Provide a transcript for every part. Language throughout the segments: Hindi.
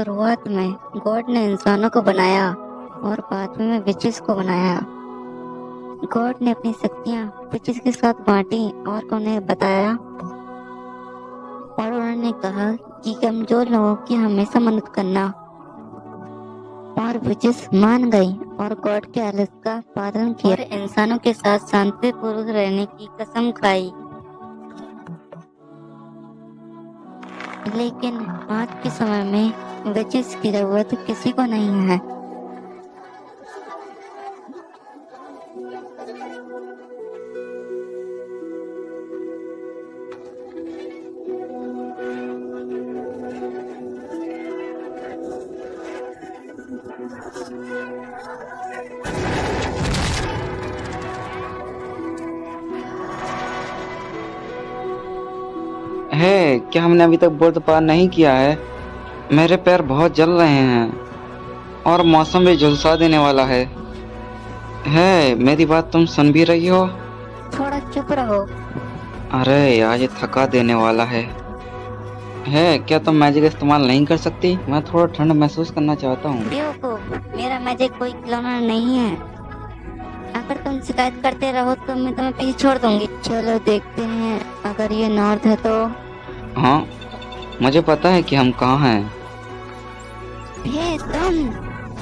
शुरुआत में गॉड ने इंसानों को बनाया और बाद में विचेस को बनाया। गॉड ने अपनी शक्तियां विचेस के साथ बांटी और उन्हें बताया, और उन्होंने कहा कि कमजोर लोगों की हमेशा मदद करना। और विचेस मान गई और गॉड के आदेश का पालन किया और इंसानों के साथ शांतिपूर्वक रहने की कसम खाई। लेकिन आज के समय में विचेस की जरूरत किसी को नहीं है। है क्या हमने अभी तक बुर्द पार नहीं किया है? मेरे पैर बहुत जल रहे हैं और मौसम भी झुलसा देने वाला है। मेरी बात तुम सुन भी रही हो? थोड़ा चुप रहो। अरे यार, ये थका देने वाला है। क्या तुम मैजिक इस्तेमाल नहीं कर सकती? मैं थोड़ा ठंड महसूस करना चाहता हूँ। बेवकूफ, मेरा मैजिक कोई खिलौना नहीं है। अगर तुम शिकायत करते रहो तो मैं तुम्हें पीछे छोड़ दूंगी। चलो देखते हैं, अगर ये नॉर्थ है तो। हाँ, मुझे पता है कि हम कहाँ हैं। तुम,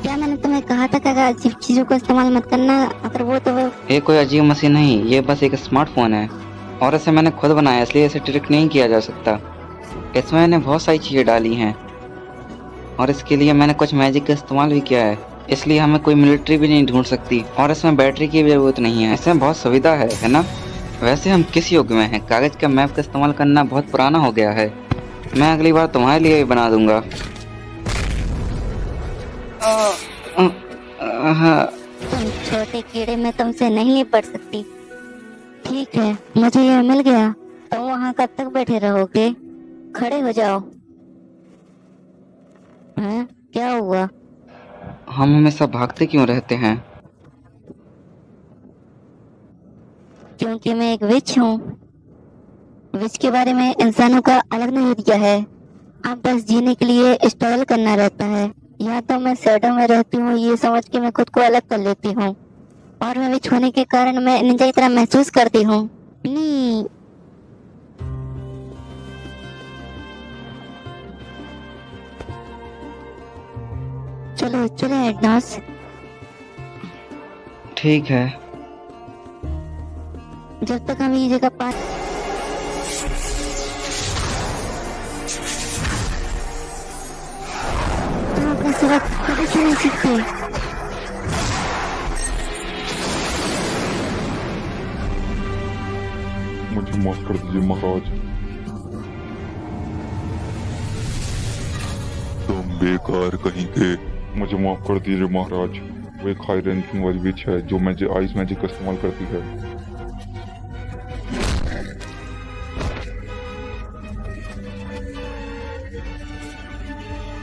क्या मैंने तुम्हें कहा था कि अजीब चीजों का इस्तेमाल मत करना? अगर वो तो ये कोई अजीब मशीन नहीं, ये बस एक स्मार्टफोन है और इसे मैंने खुद बनाया, इसलिए इसे ट्रिक नहीं किया जा सकता। इसमें मैंने बहुत सारी चीजें डाली हैं और इसके लिए मैंने कुछ मैजिक का इस्तेमाल भी किया है, इसलिए हमें कोई मिलिट्री भी नहीं ढूंढ सकती और इसमें बैटरी की भी जरूरत नहीं है। इसमें बहुत सुविधा है ना? वैसे हम किस युग में हैं? कागज का मैप का इस्तेमाल करना बहुत पुराना हो गया है। मैं अगली बार तुम्हारे लिए भी बना दूंगा। तुम छोटे कीड़े, में तुमसे नहीं निपट सकती। ठीक है, मुझे यह मिल गया। तुम वहाँ कब तक बैठे रहोगे? खड़े हो जाओ। हैं? क्या हुआ? हम हमेशा भागते क्यों रहते हैं? क्योंकि मैं एक विच हूँ। विच के बारे में इंसानों का अलग नजरिया है। अब बस जीने के लिए स्ट्रगल करना रहता है। या तो मैं शैडो में रहती हूँ, ये समझ के मैं खुद को अलग कर लेती हूँ, और मैं विच होने के कारण मैं निंजा की तरह महसूस करती हूँ। चलो चलो एडनास। ठीक है। जब तक हम ये जगह पा तुम अपना सबक कभी क्यों नहीं सीखते? मुझे माफ कर दीजिए महाराज। तुम बेकार कहीं के। मुझे माफ कर दीजिए महाराज। वो एक हाई रैंकिंग वाली विच है जो आइस मैजिक का इस्तेमाल करती है।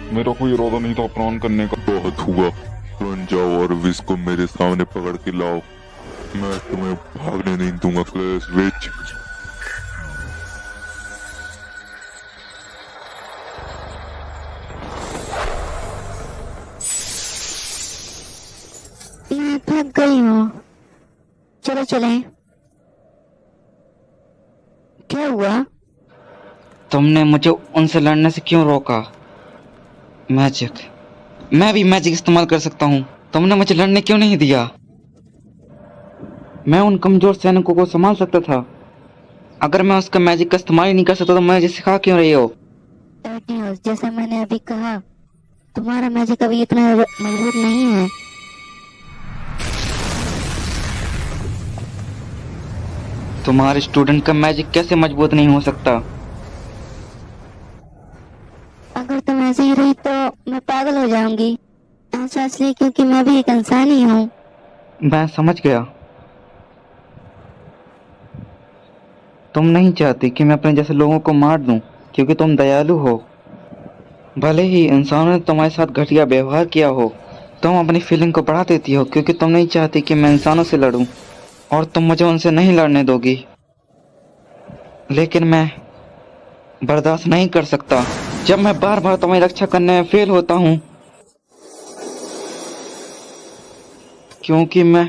मेरा कोई इरादा नहीं था अपमान करने का। बहुत हुआ, बन जाओ और विश को मेरे सामने पकड़ के लाओ। मैं तुम्हें भागने नहीं दूंगा क्लेश विच। मैं थक गई हूँ, चलो चलें। क्या हुआ? तुमने मुझे उनसे लड़ने से क्यों रोका? मैजिक, मैं भी मैजिक इस्तेमाल कर सकता हूँ। तुमने मुझे लड़ने क्यों नहीं दिया? मैं उन कमजोर सैनिकों को संभाल सकता था। अगर मैं उसका मैजिक का इस्तेमाल ही नहीं कर सकता तो मुझे सिखा क्यों रही हो? जैसा मैंने अभी कहा, तुम्हारा मैजिक अभी इतना मजबूत नहीं है। तुम्हारे स्टूडेंट का मैजिक कैसे मजबूत नहीं हो सकता? अगर तुम ऐसे ही रही तो मैं पागल हो जाऊंगी। ऐसा इसलिए क्योंकि मैं भी एक इंसान ही हूँ। मैं समझ गया। तुम नहीं चाहती कि मैं अपने जैसे लोगों को मार दूं क्योंकि तुम दयालु हो। भले ही इंसानों ने तुम्हारे साथ घटिया व्यवहार किया हो, तुम अपनी फीलिंग को बढ़ा देती हो क्योंकि तुम नहीं चाहती कि मैं इंसानों से लड़ूं और तुम मुझे उनसे नहीं लड़ने दोगी। लेकिन मैं बर्दाश्त नहीं कर सकता जब मैं बार बार तुम्हारी रक्षा करने में फेल होता हूँ, क्योंकि मैं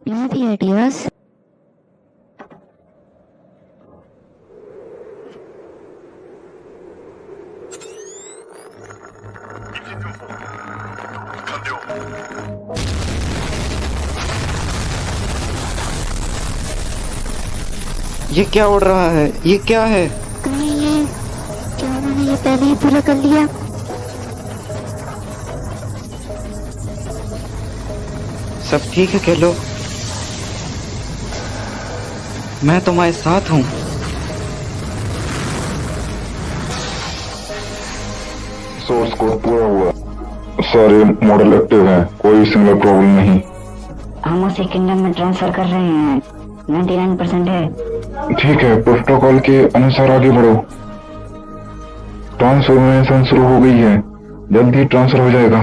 मैं भी आइडियाज। ये क्या उड़ रहा है? ये क्या है? कहीं ये क्या उन्होंने ये पहले ही पूरा कर लिया? सब ठीक है केलो, मैं तुम्हारे साथ हूँ। सोर्स कोड पूरा हुआ, सारे मॉडल एक्टिव हैं, कोई सिंगल प्रॉब्लम नहीं। हम उसे किंगडम में ट्रांसफर कर रहे हैं, 99% है। ठीक है, प्रोटोकॉल के अनुसार आगे बढ़ो। ट्रांसफॉर्मेशन शुरू हो गई है, जल्द ही ट्रांसफर हो जाएगा।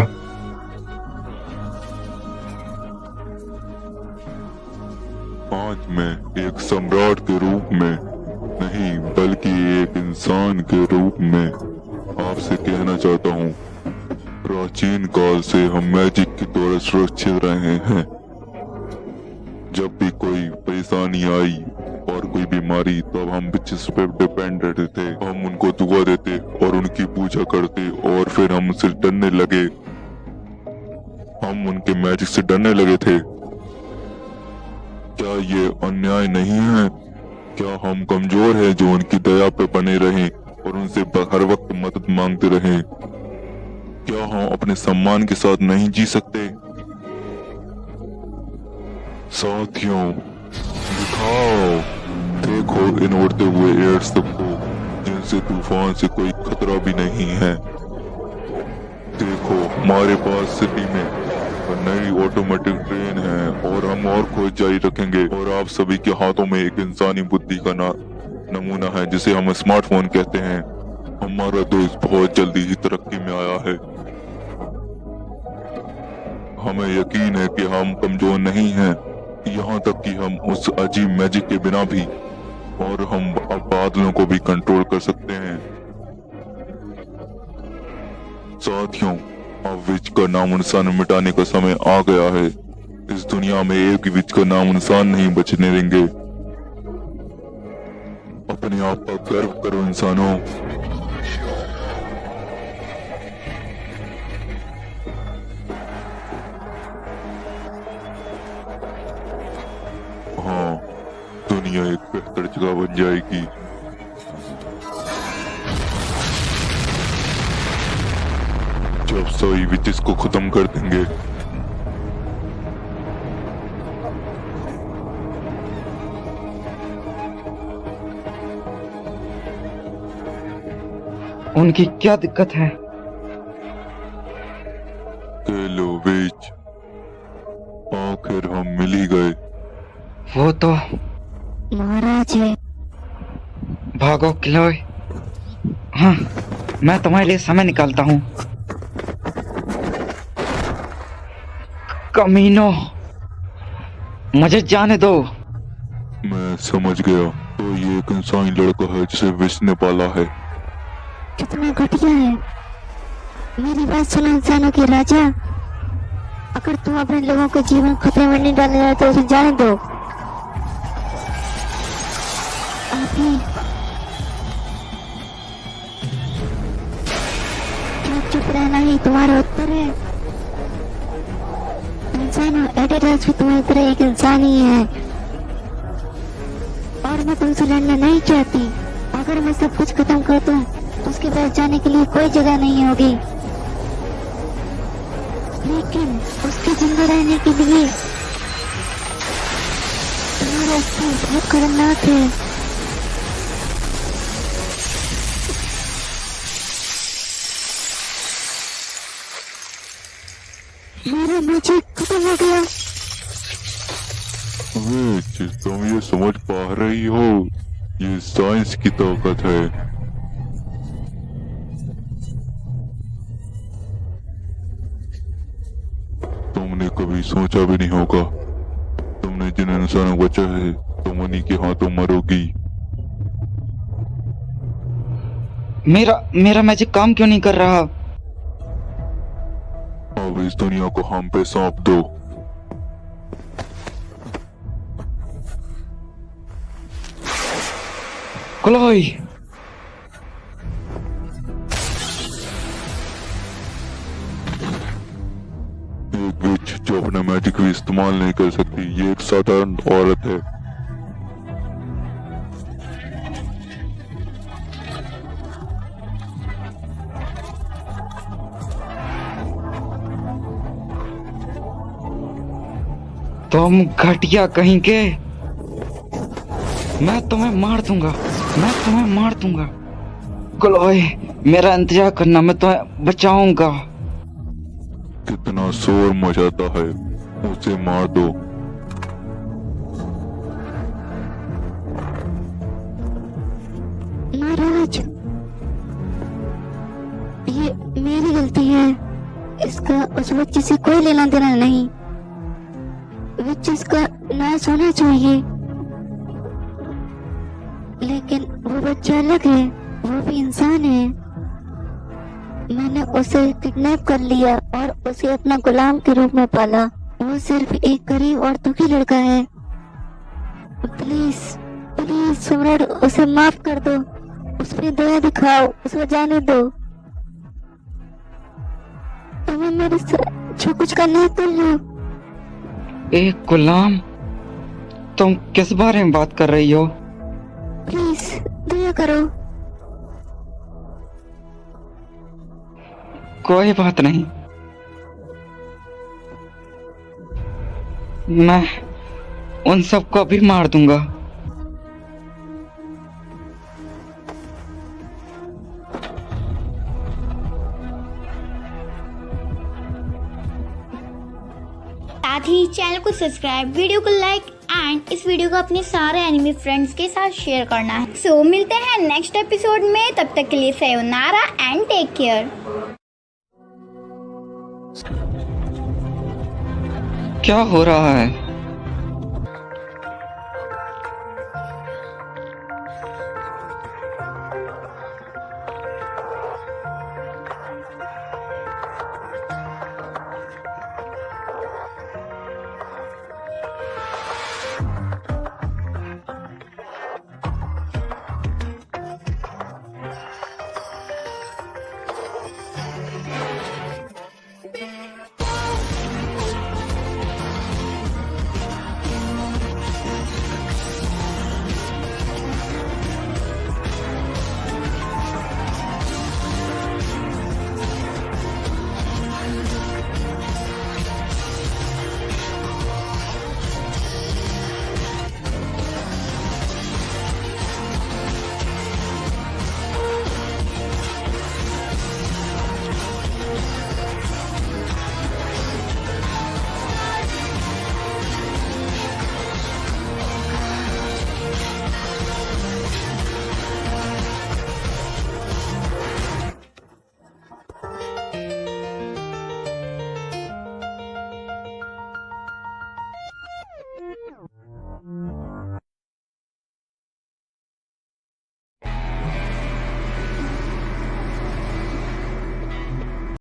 आज मैं एक सम्राट के रूप में नहीं, बल्कि एक इंसान के रूप में आपसे कहना चाहता हूँ, प्राचीन काल से हम मैजिक के द्वारा सुरक्षित रहे हैं। जब भी कोई परेशानी आई और कोई बीमारी, तब हम विचेस पे डिपेंड रहते थे। हम उनको दुआ देते और उनकी पूजा करते और फिर हम उनसे डरने लगे। हम उनके मैजिक से डरने लगे थे। क्या ये अन्याय नहीं है? क्या हम कमजोर हैं जो उनकी दया पे बने रहें और उनसे हर वक्त मदद मांगते रहें? क्या हम अपने सम्मान के साथ नहीं जी सकते? साथियों, दिखाओ, देखो इन उड़ते हुए एयर्स को, जिनसे तूफान से कोई खतरा भी नहीं है। देखो, हमारे पास सिटी में नई ऑटोमेटिक ट्रेन है और हम और खोज जारी रखेंगे। और आप सभी के हाथों में एक इंसानी बुद्धि का नमूना है, जिसे हम स्मार्टफोन कहते हैं। हमारा दोस्त बहुत जल्दी ही तरक्की में आया है। हमें यकीन है कि हम कमजोर नहीं हैं, यहाँ तक कि हम उस अजीब मैजिक के बिना भी, और हम अब बादलों को भी कंट्रोल कर सकते हैं। साथियों, अब विच का नामो निशान मिटाने का समय आ गया है। इस दुनिया में एक भी विच का नामो निशान नहीं बचने देंगे। अपने आप पर गर्व करो इंसानों। हाँ, दुनिया एक बेहतर जगह बन जाएगी। जब सभी विचेस को खत्म कर देंगे। उनकी क्या दिक्कत है? केलो विच, आखिर हम मिल ही गए। वो तो महाराज है। भागो क्लोय। हाँ, मैं तुम्हारे लिए समय निकालता हूँ। कमीनो, मुझे जाने दो। मैं समझ गया, तो ये एक इंसानी लड़का है जिसे विश ने पाला है। कितना घटिया है। मेरी बात सुनो इंसानों के राजा, अगर तुम अपने लोगों को जीवन खतरे में नहीं डालने रहे तो उसे जाने दो। अभी क्या चुप रहना ही तुम्हारा उत्तर है? इंसानों, एडिडास भी तुम्हारी तरह एक इंसान ही है, और मैं तुमसे लड़ना नहीं चाहती। अगर मैं सब कुछ खत्म कर दूं, तो उसके पास जाने के लिए कोई जगह नहीं होगी। लेकिन उसके जिंदा रहने के लिए तुम्हारा रास्ता बहुत खतरनाक है। मेरा मैजिक खत्म हो गया। विच, तुम ये समझ पा रही हो, ये साइंस की ताकत है। तुमने कभी सोचा भी नहीं होगा, तुम तुमने जिन इंसानों को बचाया है तुम उन्हीं के हाथों मरोगी। मेरा मैजिक काम क्यों नहीं कर रहा? अब इस दुनिया को हम पे सौंप दो। क्लोई, एक विच जो अपना मैजिक भी इस्तेमाल नहीं कर सकती, ये एक साधारण औरत है। तुम घटिया कहीं के, मैं तुम्हें मार दूंगा, मैं तुम्हें मार दूंगा। क्लोई, मेरा इंतजार करना, मैं तुम्हें बचाऊंगा। कितना शोर मचाता है, उसे मार दो। महाराज, ये मेरी गलती है। इसका उस बच्चे से कोई लेना देना नहीं। बच्चे इसका नाश होना चाहिए, लेकिन वो बच्चा अलग है, वो भी इंसान है। मैंने उसे किडनैप कर लिया और उसे अपना गुलाम के रूप में पाला। वो सिर्फ एक गरीब और दुखी लड़का है। प्लीज प्लीज सम्राट, उसे माफ कर दो, उस पर दया दिखाओ, उसे जाने दो। तुम्हें मेरे साथ जो कुछ करना है कर लो। एक गुलाम? तुम किस बारे में बात कर रही हो? प्लीज दया करो। कोई बात नहीं, मैं उन सबको भी मार दूंगा। साथ ही चैनल को सब्सक्राइब, वीडियो को लाइक एंड इस वीडियो को अपने सारे एनिमी फ्रेंड्स के साथ शेयर करना है। सो मिलते हैं नेक्स्ट एपिसोड में, तब तक के लिए sayonara एंड टेक केयर। क्या हो रहा है?